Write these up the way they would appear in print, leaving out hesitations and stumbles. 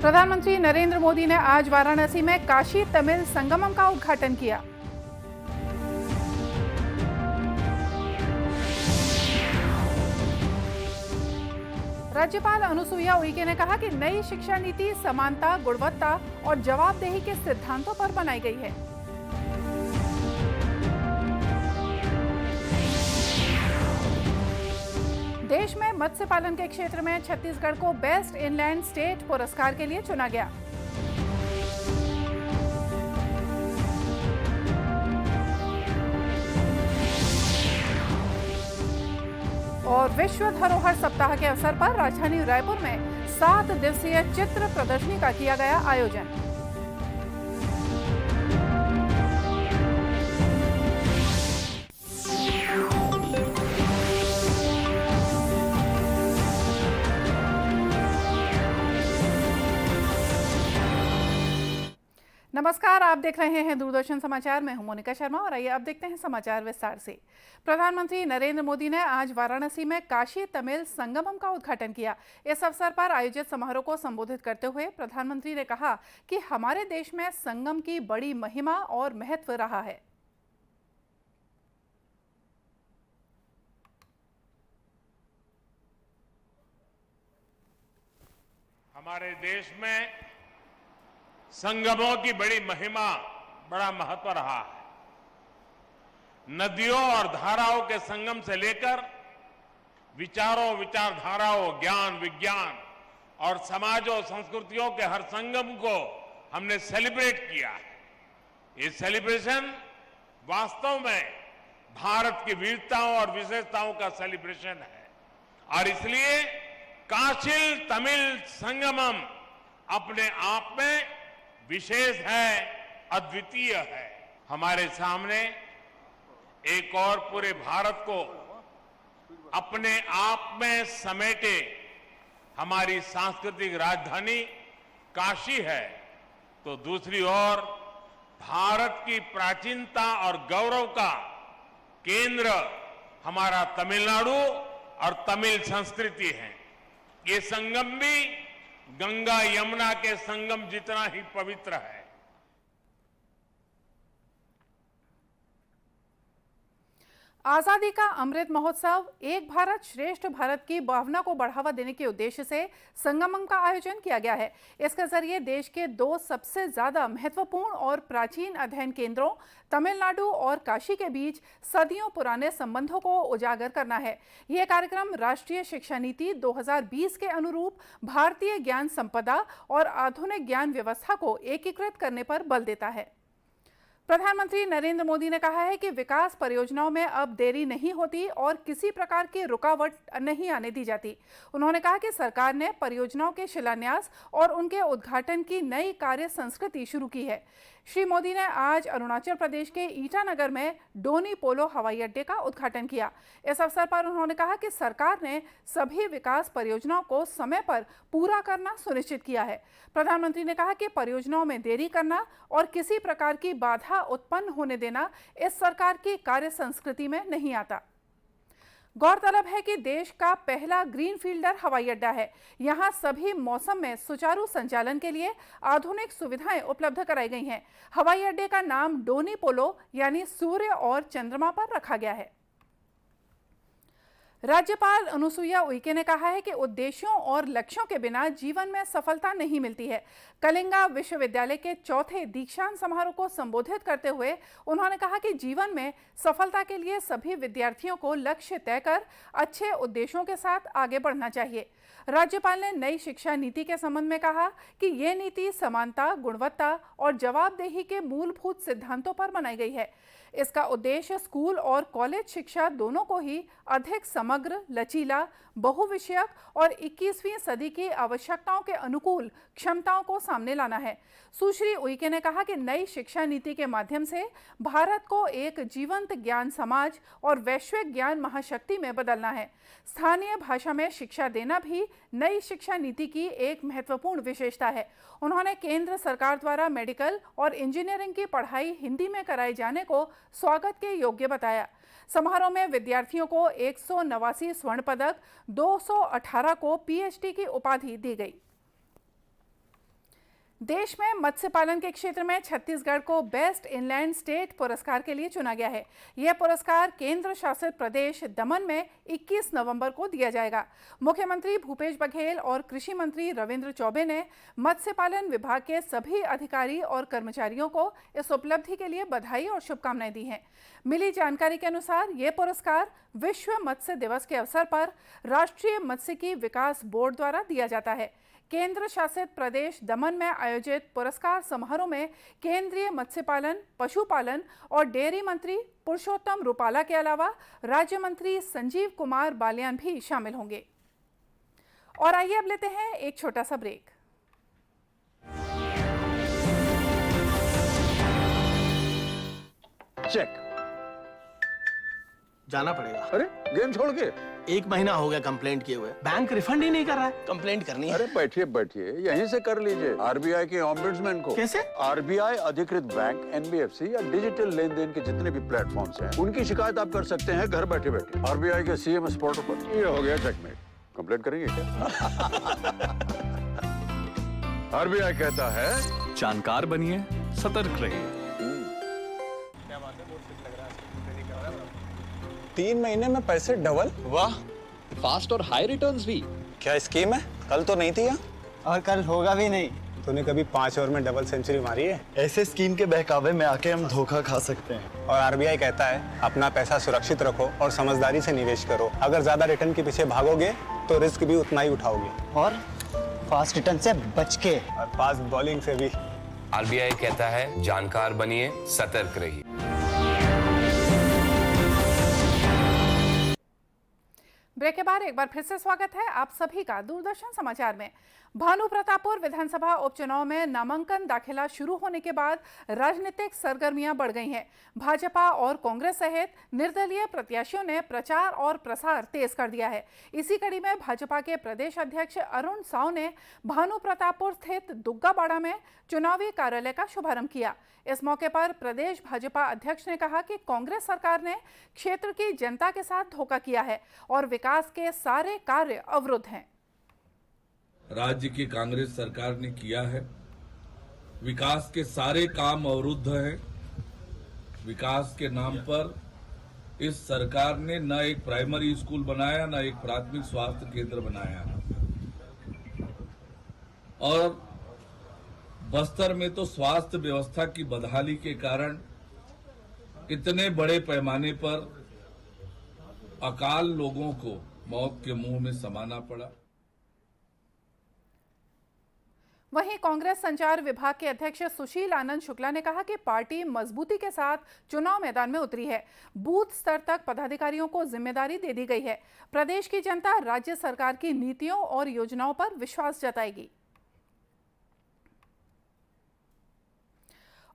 प्रधानमंत्री नरेंद्र मोदी ने आज वाराणसी में काशी तमिल संगमम का उद्घाटन किया। राज्यपाल अनुसुईया उइके ने कहा कि नई शिक्षा नीति समानता, गुणवत्ता और जवाबदेही के सिद्धांतों पर बनाई गई है। देश में मत्स्य पालन के क्षेत्र में छत्तीसगढ़ को बेस्ट इनलैंड स्टेट पुरस्कार के लिए चुना गया। और विश्व धरोहर सप्ताह के अवसर पर राजधानी रायपुर में 7 दिवसीय चित्र प्रदर्शनी का किया गया आयोजन। नमस्कार, आप देख रहे हैं दूरदर्शन समाचार। मैं हूं मोनिका शर्मा और आइए अब देखते हैं समाचार विस्तार से। प्रधानमंत्री नरेंद्र मोदी ने आज वाराणसी में काशी तमिल संगमम का उद्घाटन किया। इस अवसर पर आयोजित समारोह को संबोधित करते हुए प्रधानमंत्री ने कहा कि हमारे देश में संगम की बड़ी महिमा और महत्व रहा है। हमारे देश में संगमों की बड़ी महिमा, बड़ा महत्व रहा है। नदियों और धाराओं के संगम से लेकर विचारों, विचारधाराओं, ज्ञान, विज्ञान और समाजों, संस्कृतियों के हर संगम को हमने सेलिब्रेट किया है। ये सेलिब्रेशन वास्तव में भारत की वीरताओं और विशेषताओं का सेलिब्रेशन है और इसलिए काशी तमिल संगमम अपने आप में विशेष है, अद्वितीय है। हमारे सामने एक और पूरे भारत को अपने आप में समेटे हमारी सांस्कृतिक राजधानी काशी है, तो दूसरी ओर भारत की प्राचीनता और गौरव का केंद्र हमारा तमिलनाडु और तमिल संस्कृति है। ये संगम भी गंगा यमुना के संगम जितना ही पवित्र है। आजादी का अमृत महोत्सव एक भारत श्रेष्ठ भारत की भावना को बढ़ावा देने के उद्देश्य से संगमम का आयोजन किया गया है। इसके जरिए देश के 2 सबसे ज्यादा महत्वपूर्ण और प्राचीन अध्ययन केंद्रों तमिलनाडु और काशी के बीच सदियों पुराने संबंधों को उजागर करना है। यह कार्यक्रम राष्ट्रीय शिक्षा नीति 2020 के अनुरूप भारतीय ज्ञान संपदा और आधुनिक ज्ञान व्यवस्था को एकीकृत करने पर बल देता है। प्रधानमंत्री नरेंद्र मोदी ने कहा है कि विकास परियोजनाओं में अब देरी नहीं होती और किसी प्रकार की रुकावट नहीं आने दी जाती। उन्होंने कहा कि सरकार ने परियोजनाओं के शिलान्यास और उनके उद्घाटन की नई कार्य संस्कृति शुरू की है। श्री मोदी ने आज अरुणाचल प्रदेश के ईटानगर में डोनी पोलो हवाई अड्डे का उद्घाटन किया। इस अवसर पर उन्होंने कहा कि सरकार ने सभी विकास परियोजनाओं को समय पर पूरा करना सुनिश्चित किया है। प्रधानमंत्री ने कहा कि परियोजनाओं में देरी करना और किसी प्रकार की बाधा उत्पन्न होने देना इस सरकार की कार्य संस्कृति में नहीं आता। गौरतलब है कि देश का पहला ग्रीनफील्डर हवाई अड्डा है। यहां सभी मौसम में सुचारू संचालन के लिए आधुनिक सुविधाएं उपलब्ध कराई गई हैं। हवाई अड्डे का नाम डोनी पोलो यानी सूर्य और चंद्रमा पर रखा गया है। राज्यपाल अनुसुईया उइके ने कहा है कि उद्देश्यों और लक्ष्यों के बिना जीवन में सफलता नहीं मिलती है। कलिंगा विश्वविद्यालय के 4थे दीक्षांत समारोह को संबोधित करते हुए उन्होंने कहा कि जीवन में सफलता के लिए सभी विद्यार्थियों को लक्ष्य तय कर अच्छे उद्देश्यों के साथ आगे बढ़ना चाहिए। राज्यपाल ने नई शिक्षा नीति के संबंध में कहा कि ये नीति समानता, गुणवत्ता और जवाबदेही के मूलभूत सिद्धांतों पर बनाई गई है। इसका उद्देश्य स्कूल और कॉलेज शिक्षा दोनों को ही अधिक समग्र, लचीला, बहुविषयक और 21वीं सदी की आवश्यकताओं के अनुकूल क्षमताओं को सामने लाना है। सुश्री उइके ने कहा कि नई शिक्षा नीति के माध्यम से भारत को एक जीवंत ज्ञान समाज और वैश्विक ज्ञान महाशक्ति में बदलना है। स्थानीय भाषा में शिक्षा देना भी नई शिक्षा नीति की एक महत्वपूर्ण विशेषता है। उन्होंने केंद्र सरकार द्वारा मेडिकल और इंजीनियरिंग की पढ़ाई हिंदी में कराए जाने को स्वागत के योग्य बताया। समारोह में विद्यार्थियों को 189 स्वर्ण पदक, 218 को पीएचडी की उपाधि दी गई। देश में मत्स्य पालन के क्षेत्र में छत्तीसगढ़ को बेस्ट इनलैंड स्टेट पुरस्कार के लिए चुना गया है। यह पुरस्कार केंद्र शासित प्रदेश दमन में 21 नवंबर को दिया जाएगा। मुख्यमंत्री भूपेश बघेल और कृषि मंत्री रविंद्र चौबे ने मत्स्य पालन विभाग के सभी अधिकारी और कर्मचारियों को इस उपलब्धि के लिए बधाई और शुभकामनाएं दी हैं। मिली जानकारी के अनुसार यह पुरस्कार विश्व मत्स्य दिवस के अवसर पर राष्ट्रीय मत्स्यिकी विकास बोर्ड द्वारा दिया जाता है। केंद्र शासित प्रदेश दमन में आयोजित पुरस्कार समारोह में केंद्रीय मत्स्य पालन, पशुपालन और डेयरी मंत्री पुरुषोत्तम रूपाला के अलावा राज्य मंत्री संजीव कुमार बालियान भी शामिल होंगे। और आइए अब लेते हैं एक छोटा सा ब्रेक। चेक जाना पड़ेगा। अरे गेम छोड़ के 1 महीना हो गया कंप्लेंट किए हुए, बैंक रिफंड ही नहीं कर रहा है। कंप्लेंट करनी है। अरे बैठिए बैठिए यहीं से कर लीजिए आरबीआई के ओम्बुड्समैन को। कैसे? आरबीआई अधिकृत बैंक, एनबीएफसी या डिजिटल लेन देन के जितने भी प्लेटफॉर्म्स हैं उनकी शिकायत आप कर सकते हैं घर बैठे बैठे आरबीआई के सीएमएस पोर्टल पर। ये हो गया चेकमेट। कंप्लेंट करेंगे क्या? आरबीआई कहता है जानकार बनिए, सतर्क रहिए। 3 महीने में पैसे डबल। वाह, फास्ट और हाई रिटर्न्स भी। क्या स्कीम है? कल तो नहीं थी यहाँ। और कल होगा भी नहीं। तूने कभी 5 ओवर में डबल सेंचुरी मारी है? ऐसे स्कीम के बहकावे में आके हम धोखा खा सकते हैं। और आरबीआई कहता है अपना पैसा सुरक्षित रखो और समझदारी से निवेश करो। अगर ज्यादा रिटर्न के पीछे भागोगे तो रिस्क भी उतना ही उठाओगे। और फास्ट रिटर्न से बच के। और फास्ट बॉलिंग से भी। आरबीआई कहता है जानकार बनिए, सतर्क रहिए। ब्रेक के बाद एक बार फिर से स्वागत है आप सभी का दूरदर्शन समाचार में। भानु प्रतापपुर विधानसभा उपचुनाव में नामांकन दाखिला शुरू होने के बाद राजनीतिक सरगर्मियां बढ़ गई हैं। भाजपा और कांग्रेस सहित निर्दलीय प्रत्याशियों ने प्रचार और प्रसार तेज कर दिया है। इसी कड़ी में भाजपा के प्रदेश अध्यक्ष अरुण साव ने भानु प्रतापपुर स्थित दुग्गाबाड़ा में चुनावी कार्यालय का शुभारंभ किया। इस मौके पर प्रदेश भाजपा अध्यक्ष ने कहा कि कांग्रेस सरकार ने क्षेत्र की जनता के साथ धोखा किया है और विकास के सारे कार्य अवरुद्ध हैं। राज्य की कांग्रेस सरकार ने किया है, विकास के सारे काम अवरुद्ध हैं। विकास के नाम पर इस सरकार ने न एक प्राइमरी स्कूल बनाया, न एक प्राथमिक स्वास्थ्य केंद्र बनाया। और बस्तर में तो स्वास्थ्य व्यवस्था की बदहाली के कारण इतने बड़े पैमाने पर अकाल लोगों को मौत के मुंह में समाना पड़ा। वहीं कांग्रेस संचार विभाग के अध्यक्ष सुशील आनंद शुक्ला ने कहा कि पार्टी मजबूती के साथ चुनाव मैदान में उतरी है। बूथ स्तर तक पदाधिकारियों को जिम्मेदारी दे दी गई है। प्रदेश की जनता राज्य सरकार की नीतियों और योजनाओं पर विश्वास जताएगी।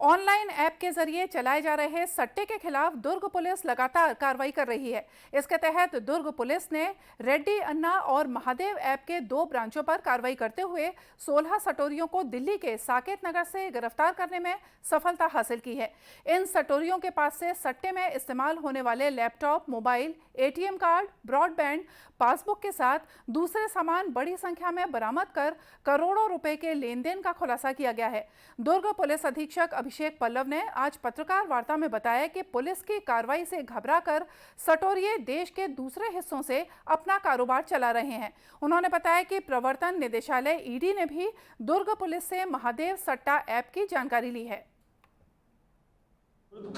ऑनलाइन ऐप के जरिए चलाए जा रहे सट्टे के खिलाफ दुर्ग पुलिस लगातार कार्रवाई कर रही है। इसके तहत दुर्ग पुलिस ने रेड्डी अन्ना और महादेव ऐप के 2 ब्रांचों पर कार्रवाई करते हुए 16 सटोरियों को दिल्ली के साकेत नगर से गिरफ्तार करने में सफलता हासिल की है। इन सटोरियों के पास से सट्टे में इस्तेमाल होने वाले laptop, mobile, ATM card, broadband, passbook के साथ दूसरे सामान बड़ी संख्या में बरामद कर करोड़ों रुपए के लेन देन का खुलासा किया गया है। दुर्ग पुलिस अधीक्षक अभिषेक पल्लव ने आज पत्रकार वार्ता में बताया कि पुलिस की कार्रवाई से घबराकर सटोरिये देश के दूसरे हिस्सों से अपना कारोबार चला रहे हैं। उन्होंने बताया कि प्रवर्तन निदेशालय ईडी ने भी दुर्ग पुलिस से महादेव सट्टा ऐप की जानकारी ली है।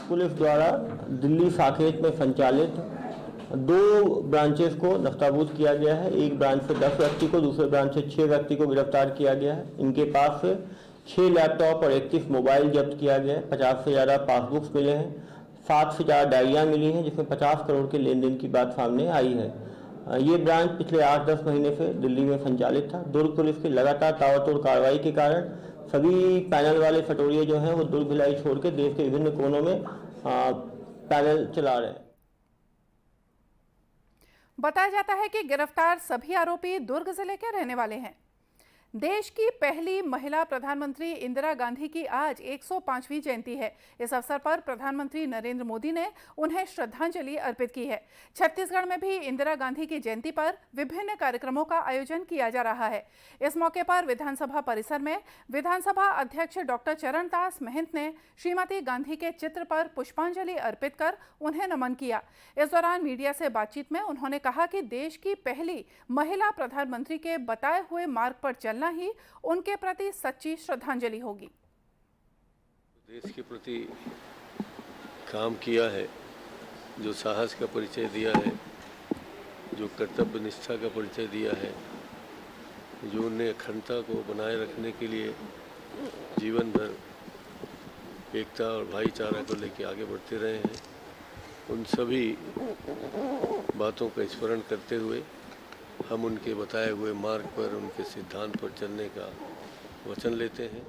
पुलिस द्वारा दिल्ली साकेत में संचालित 2 ब्रांचेस को नस्ताबूद किया गया है। एक ब्रांच से 10 व्यक्ति को, दूसरे ब्रांच से 6 व्यक्ति को गिरफ्तार किया गया है। इनके पास से 6 लैपटॉप और 31 मोबाइल जब्त किया गया है। 50 से ज़्यादा पासबुक्स मिले हैं। 7 से ज़्यादा डायरियाँ मिली हैं जिसमें 50 करोड़ के लेन देन की बात सामने आई है। ये ब्रांच पिछले 8-10 महीने से दिल्ली में संचालित था। दुर्ग पुलिस की लगातार ताबड़तोड़ कार्रवाई के कारण सभी पैनल वाले सटोरिये जो हैं वो दुर्ग भिलाई छोड़ के देश के विभिन्न कोनों में पैनल चला रहे हैं। बताया जाता है कि गिरफ्तार सभी आरोपी दुर्ग जिले के रहने वाले हैं। देश की पहली महिला प्रधानमंत्री इंदिरा गांधी की आज 105वीं जयंती है। इस अवसर पर प्रधानमंत्री नरेंद्र मोदी ने उन्हें श्रद्धांजलि अर्पित की है। छत्तीसगढ़ में भी इंदिरा गांधी की जयंती पर विभिन्न कार्यक्रमों का आयोजन किया जा रहा है। इस मौके पर विधानसभा परिसर में विधानसभा अध्यक्ष डॉक्टर चरणदास महंत ने श्रीमती गांधी के चित्र पर पुष्पांजलि अर्पित कर उन्हें नमन किया। इस दौरान मीडिया से बातचीत में उन्होंने कहा कि देश की पहली महिला प्रधानमंत्री के बताए हुए मार्ग पर चलना ही उनके प्रति सच्ची श्रद्धांजलि होगी। देश के प्रति काम किया है, जो साहस का परिचय दिया है, जो कर्तव्य निष्ठा का परिचय दिया है, जो उन्हें अखंडता को बनाए रखने के लिए जीवन भर एकता और भाईचारा को लेकर आगे बढ़ते रहे हैं, उन सभी बातों का स्मरण करते हुए हम उनके बताए हुए मार्ग पर, उनके सिद्धांत पर चलने का वचन लेते हैं।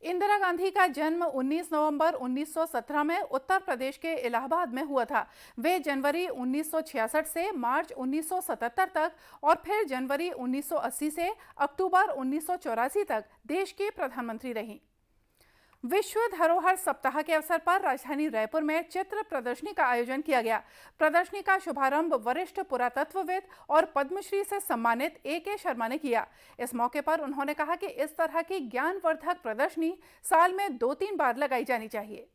इंदिरा गांधी का जन्म 19 नवंबर 1917 में उत्तर प्रदेश के इलाहाबाद में हुआ था। वे जनवरी 1966 से मार्च 1977 तक और फिर जनवरी 1980 से अक्टूबर 1984 तक देश की प्रधानमंत्री रहीं। विश्व धरोहर सप्ताह के अवसर पर राजधानी रायपुर में चित्र प्रदर्शनी का आयोजन किया गया। प्रदर्शनी का शुभारंभ वरिष्ठ पुरातत्वविद और पद्मश्री से सम्मानित A.K. शर्मा ने किया। इस मौके पर उन्होंने कहा कि इस तरह की ज्ञानवर्धक प्रदर्शनी साल में 2-3 बार लगाई जानी चाहिए।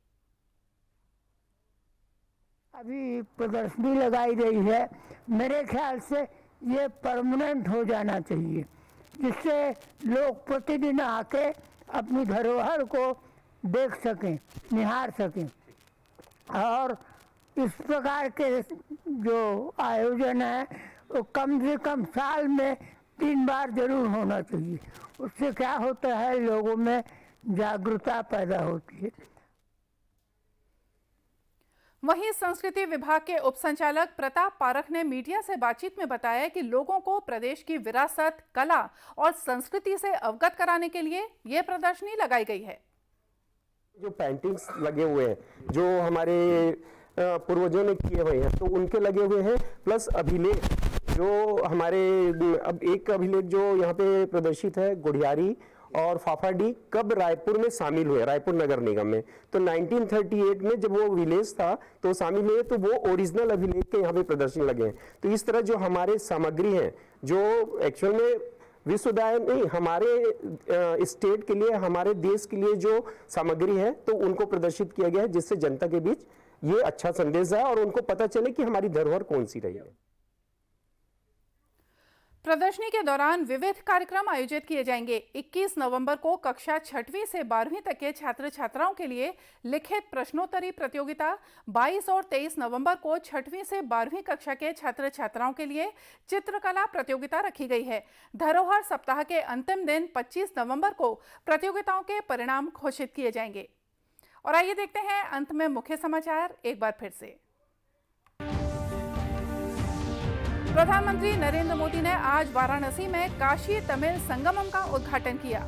अभी प्रदर्शनी लगाई गई है, मेरे ख्याल से ये परमानेंट हो जाना चाहिए, जिससे लोग प्रतिदिन आके अपनी धरोहर को देख सकें, निहार सकें। और इस प्रकार के जो आयोजन है वो कम से कम साल में 3 बार जरूर होना चाहिए। उससे क्या होता है, लोगों में जागरूकता पैदा होती है। वहीं संस्कृति विभाग के उप संचालक प्रताप पारख ने मीडिया से बातचीत में बताया कि लोगों को प्रदेश की विरासत, कला और संस्कृति से अवगत कराने के लिए यह प्रदर्शनी लगाई गई है। जो पेंटिंग्स लगे हुए हैं, जो हमारे पूर्वजों ने किए हुए हैं, तो उनके लगे हुए हैं, प्लस अभिलेख जो हमारे अब एक अभिलेख जो यहाँ पे प्रदर्शित है, गुढ़ियारी और फाफाडी कब रायपुर में शामिल हुए, रायपुर नगर निगम में। तो 1938 में जब वो विलेज था तो शामिल हुए, तो वो ओरिजिनल अभिलेख के यहाँ पे प्रदर्शन लगे हैं। तो इस तरह जो हमारे सामग्री हैं, जो एक्चुअल में विश्वविद्यालय नहीं, हमारे स्टेट के लिए, हमारे देश के लिए जो सामग्री है, तो उनको प्रदर्शित किया गया है, जिससे जनता के बीच ये अच्छा संदेश है और उनको पता चले कि हमारी धरोहर कौन सी रही है। प्रदर्शनी के दौरान विविध कार्यक्रम आयोजित किए जाएंगे। 21 नवंबर को कक्षा 6वीं से 12वीं तक के छात्र छात्राओं के लिए लिखित प्रश्नोत्तरी प्रतियोगिता, 22 और 23 नवंबर को 6वीं से 12वीं कक्षा के छात्र छात्राओं के लिए चित्रकला प्रतियोगिता रखी गई है। धरोहर सप्ताह के अंतिम दिन 25 नवंबर को प्रतियोगिताओं के परिणाम घोषित किए जाएंगे। और आइए देखते हैं अंत में मुख्य समाचार एक बार फिर से। प्रधानमंत्री नरेंद्र मोदी ने आज वाराणसी में काशी तमिल संगमम का उद्घाटन किया।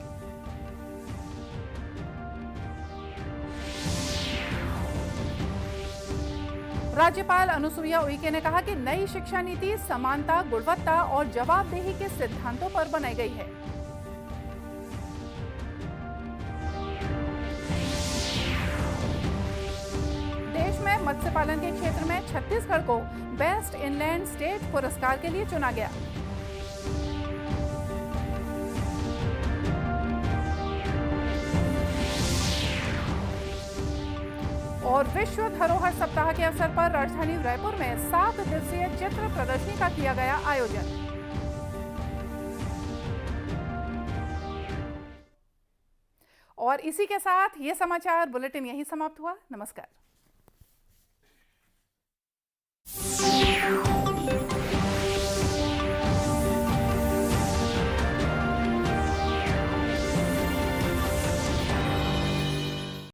राज्यपाल अनुसुईया उइके ने कहा कि नई शिक्षा नीति समानता, गुणवत्ता और जवाबदेही के सिद्धांतों पर बनाई गई है। देश में मत्स्य पालन के क्षेत्र में छत्तीसगढ़ को बेस्ट इनलैंड स्टेट पुरस्कार के लिए चुना गया। और विश्व धरोहर सप्ताह के अवसर पर राजधानी रायपुर में 7 दिवसीय चित्र प्रदर्शनी का किया गया आयोजन। और इसी के साथ ये समाचार बुलेटिन यहीं समाप्त हुआ। नमस्कार।